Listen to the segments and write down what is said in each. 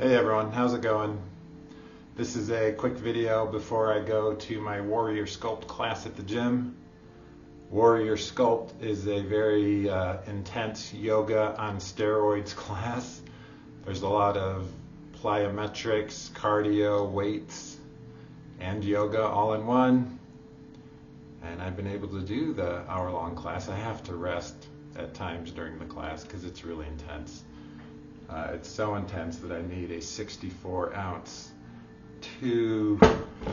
Hey everyone, how's it going? This is a quick video before I go to my Warrior Sculpt class at the gym. Warrior Sculpt is a very intense yoga on steroids class. There's a lot of plyometrics, cardio, weights, and yoga all in one. And I've been able to do the hour-long class. I have to rest at times during the class because it's really intense. It's so intense that I need a 64-ounce, 2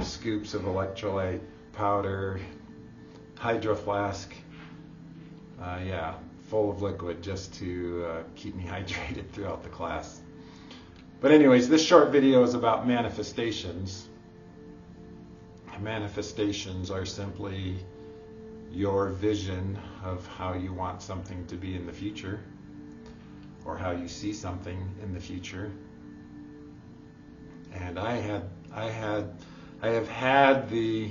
scoops of electrolyte powder, hydro flask, full of liquid just to keep me hydrated throughout the class. But anyways, this short video is about manifestations. Manifestations are simply your vision of how you want something to be in the future, or how you see something in the future. And I have had the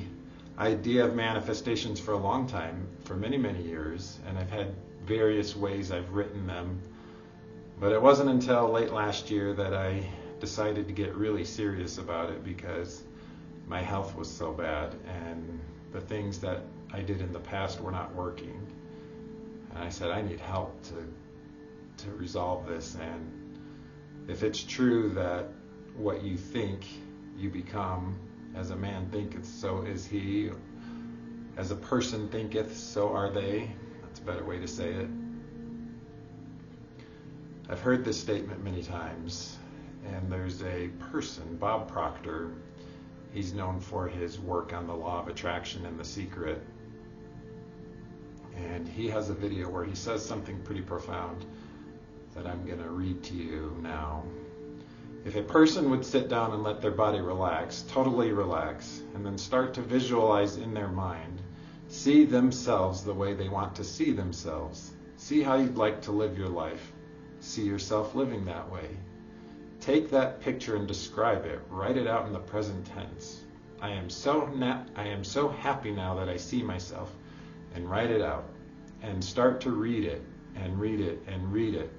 idea of manifestations for a long time, for many, many years, and I've had various ways I've written them. But it wasn't until late last year that I decided to get really serious about it because my health was so bad and the things that I did in the past were not working. And I said, I need help to resolve this, and if it's true that what you think you become, as a man thinketh, so is he, as a person thinketh, so are they. That's a better way to say it. I've heard this statement many times, and there's a person, Bob Proctor, he's known for his work on the law of attraction and The Secret, and he has a video where he says something pretty profound that I'm going to read to you now. If a person would sit down and let their body relax, totally relax, and then start to visualize in their mind, see themselves the way they want to see themselves, see how you'd like to live your life, see yourself living that way. Take that picture and describe it, write it out in the present tense. I am so happy now that I see myself, and write it out, and start to read it, and read it, and read it,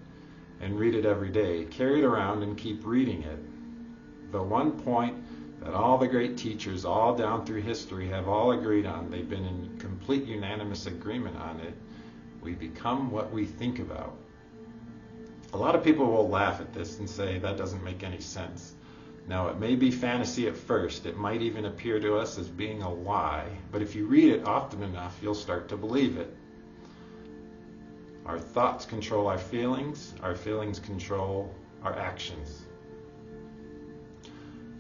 and read it every day. Carry it around and keep reading it. The one point that all the great teachers all down through history have all agreed on, they've been in complete unanimous agreement on it, we become what we think about. A lot of people will laugh at this and say that doesn't make any sense. Now, it may be fantasy at first, it might even appear to us as being a lie, but if you read it often enough, you'll start to believe it. Our thoughts control our feelings control our actions.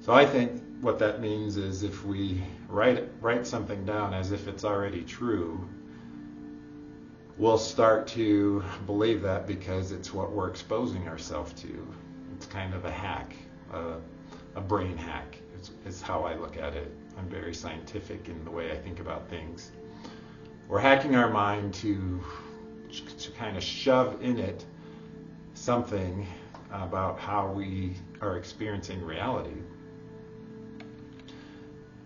So I think what that means is if we write something down as if it's already true, we'll start to believe that because it's what we're exposing ourselves to. It's kind of a hack, a brain hack is how I look at it. I'm very scientific in the way I think about things. We're hacking our mind to kind of shove in it something about how we are experiencing reality.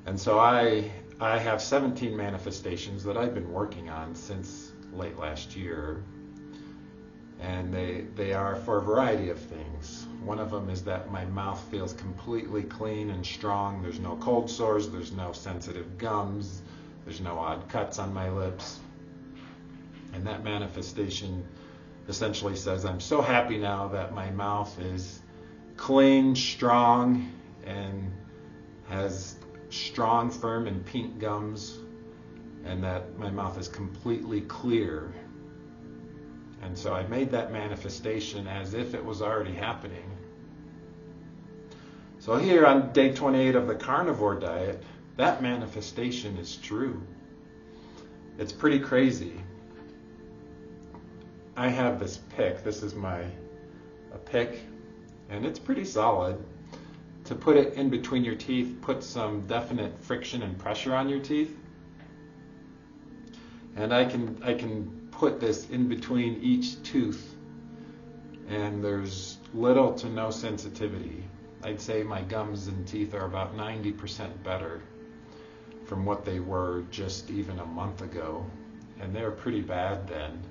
And so I have 17 manifestations that I've been working on since late last year, and they are for a variety of things. One of them is that my mouth feels completely clean and strong. There's no cold sores, there's no sensitive gums, there's no odd cuts on my lips. And that manifestation essentially says, I'm so happy now that my mouth is clean, strong, and has strong, firm, and pink gums, and that my mouth is completely clear. And so I made that manifestation as if it was already happening. So here on day 28 of the carnivore diet, that manifestation is true. It's pretty crazy. I have this pick. This is a pick, and it's pretty solid. To put it in between your teeth, put some definite friction and pressure on your teeth. And I can put this in between each tooth, and there's little to no sensitivity. I'd say my gums and teeth are about 90% better from what they were just even a month ago, and they were pretty bad then.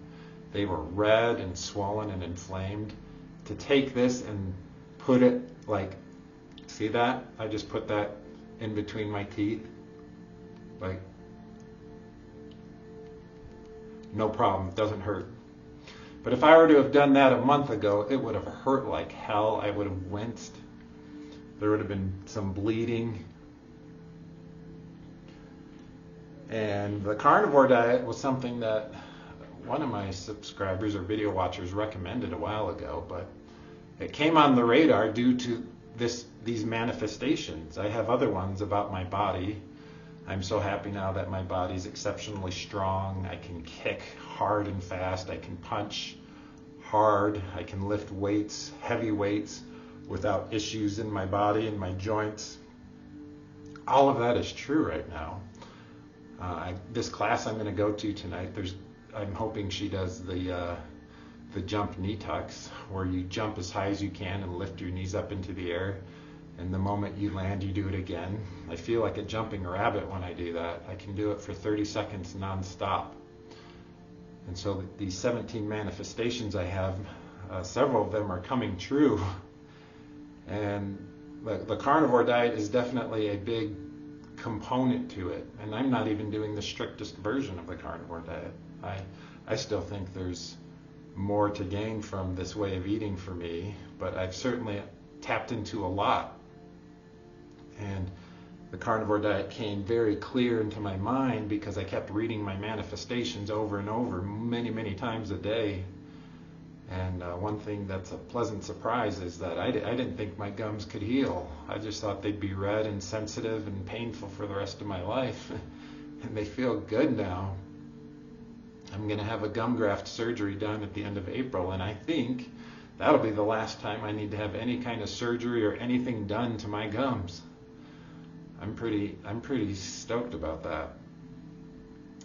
They were red and swollen and inflamed. To take this and put it Like, see that? I just put that in between my teeth. Like, no problem, it doesn't hurt. But if I were to have done that a month ago, it would have hurt like hell. I would have winced. There would have been some bleeding. And the carnivore diet was something that one of my subscribers or video watchers recommended a while ago, but it came on the radar due to these manifestations. I have other ones about my body. I'm so happy now that my body's exceptionally strong. I can kick hard and fast. I can punch hard. I can lift weights, heavy weights, without issues in my body and my joints. All of that is true right now. This class I'm going to go to tonight, I'm hoping she does the jump knee tucks, where you jump as high as you can and lift your knees up into the air, and the moment you land, you do it again. I feel like a jumping rabbit when I do that. I can do it for 30 seconds non-stop. And so these 17 manifestations I have, several of them are coming true. And the carnivore diet is definitely a big component to it. And I'm not even doing the strictest version of the carnivore diet. I still think there's more to gain from this way of eating for me, but I've certainly tapped into a lot. And the carnivore diet came very clear into my mind because I kept reading my manifestations over and over many, many times a day. And one thing that's a pleasant surprise is that I didn't think my gums could heal. I just thought they'd be red and sensitive and painful for the rest of my life. And they feel good now. I'm going to have a gum graft surgery done at the end of April, and I think that'll be the last time I need to have any kind of surgery or anything done to my gums. I'm pretty stoked about that.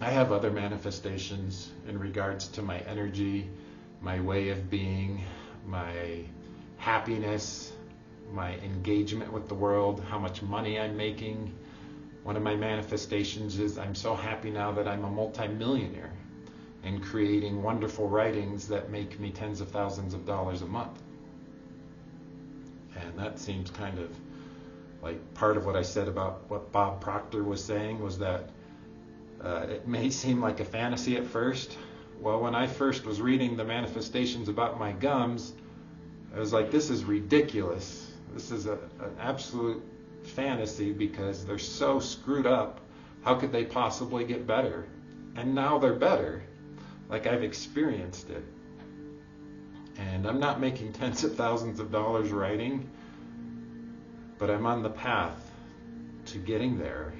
I have other manifestations in regards to my energy, my way of being, my happiness, my engagement with the world, how much money I'm making. One of my manifestations is I'm so happy now that I'm a multimillionaire and creating wonderful writings that make me tens of thousands of dollars a month. And that seems kind of like part of what I said about what Bob Proctor was saying, was that it may seem like a fantasy at first. Well, when I first was reading the manifestations about my gums, I was like, this is ridiculous. This is an absolute fantasy because they're so screwed up. How could they possibly get better? And now they're better. Like, I've experienced it. And I'm not making tens of thousands of dollars writing, but I'm on the path to getting there.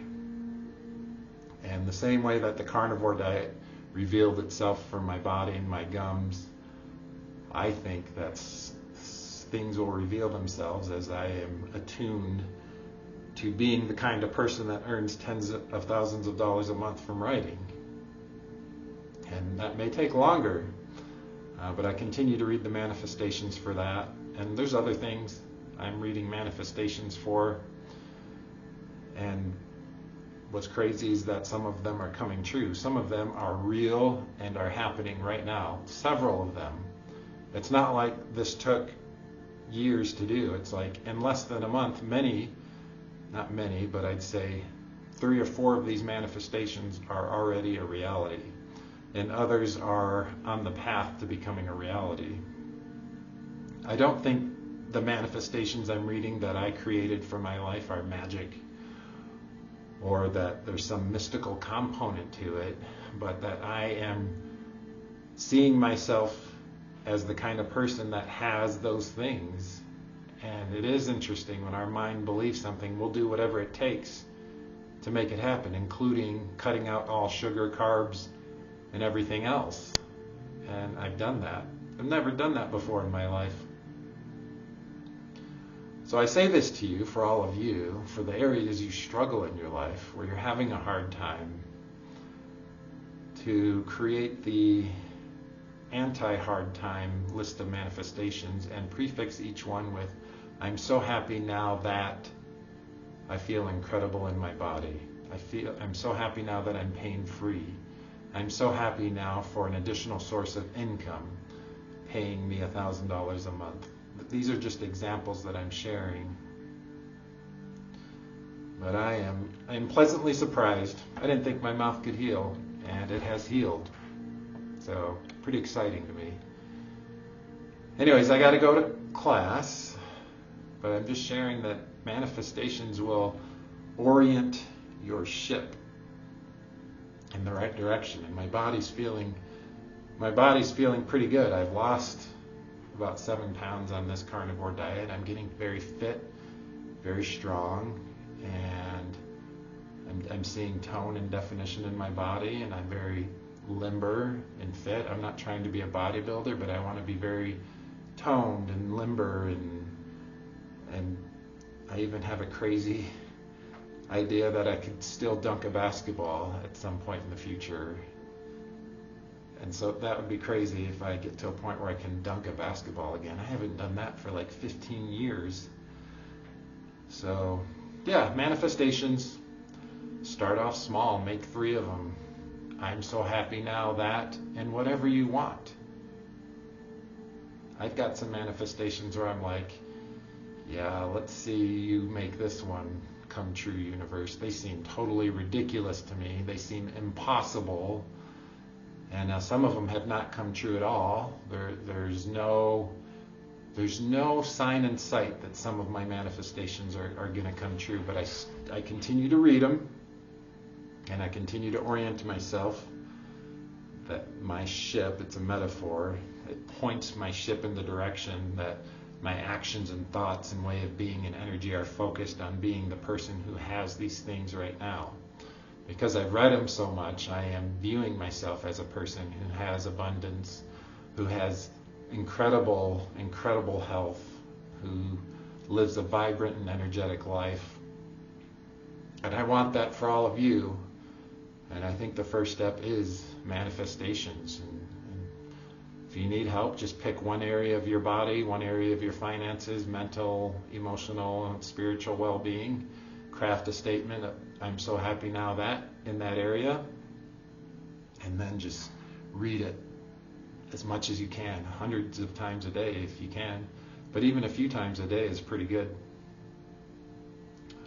And the same way that the carnivore diet revealed itself for my body and my gums, I think that things will reveal themselves as I am attuned to being the kind of person that earns tens of thousands of dollars a month from writing. And that may take longer, but I continue to read the manifestations for that. And there's other things I'm reading manifestations for. And what's crazy is that some of them are coming true. Some of them are real and are happening right now. Several of them. It's not like this took years to do. It's like in less than a month, not many, but I'd say 3 or 4 of these manifestations are already a reality. And others are on the path to becoming a reality. I don't think the manifestations I'm reading that I created for my life are magic, or that there's some mystical component to it, but that I am seeing myself as the kind of person that has those things. And it is interesting, when our mind believes something, we'll do whatever it takes to make it happen, including cutting out all sugar, carbs, and everything else. And I've done that. I've never done that before in my life. So I say this to you, for all of you, for the areas you struggle in your life, where you're having a hard time, to create the anti-hard time list of manifestations and prefix each one with, I'm so happy now that I feel incredible in my body. I'm so happy now that I'm pain-free. I'm so happy now for an additional source of income paying me $1,000 a month. these are just examples that I'm sharing. But I am pleasantly surprised. I didn't think my mouth could heal, and it has healed. So, pretty exciting to me. Anyways, I got to go to class, but I'm just sharing that manifestations will orient your ship in the right direction. And my body's feeling pretty good. I've lost about 7 pounds on this carnivore diet. I'm getting very fit, very strong, and I'm seeing tone and definition in my body, and I'm very limber and fit. I'm not trying to be a bodybuilder, but I want to be very toned and limber, and I even have a crazy idea that I could still dunk a basketball at some point in the future. And so that would be crazy if I get to a point where I can dunk a basketball again. I haven't done that for like 15 years. So yeah, manifestations, start off small, make 3 of them. I'm so happy now that, and whatever you want. I've got some manifestations where I'm like, yeah, let's see you make this one come true, universe. They seem totally ridiculous to me. They seem impossible. And some of them have not come true at all. There's no sign in sight that some of my manifestations are going to come true. But I continue to read them, and I continue to orient myself that my ship, it's a metaphor, it points my ship in the direction that my actions and thoughts and way of being and energy are focused on being the person who has these things right now. Because I've read them so much, I am viewing myself as a person who has abundance, who has incredible, incredible health, who lives a vibrant and energetic life. And I want that for all of you. And I think the first step is manifestations. And if you need help, just pick one area of your body, one area of your finances, mental, emotional, spiritual well-being. Craft a statement, I'm so happy now that, in that area. And then just read it as much as you can, hundreds of times a day if you can. But even a few times a day is pretty good.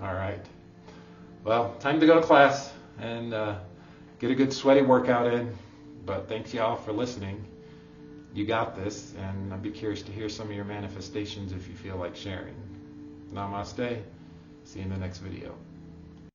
All right. Well, time to go to class and get a good sweaty workout in. But thanks y'all for listening. You got this, and I'd be curious to hear some of your manifestations if you feel like sharing. Namaste. See you in the next video.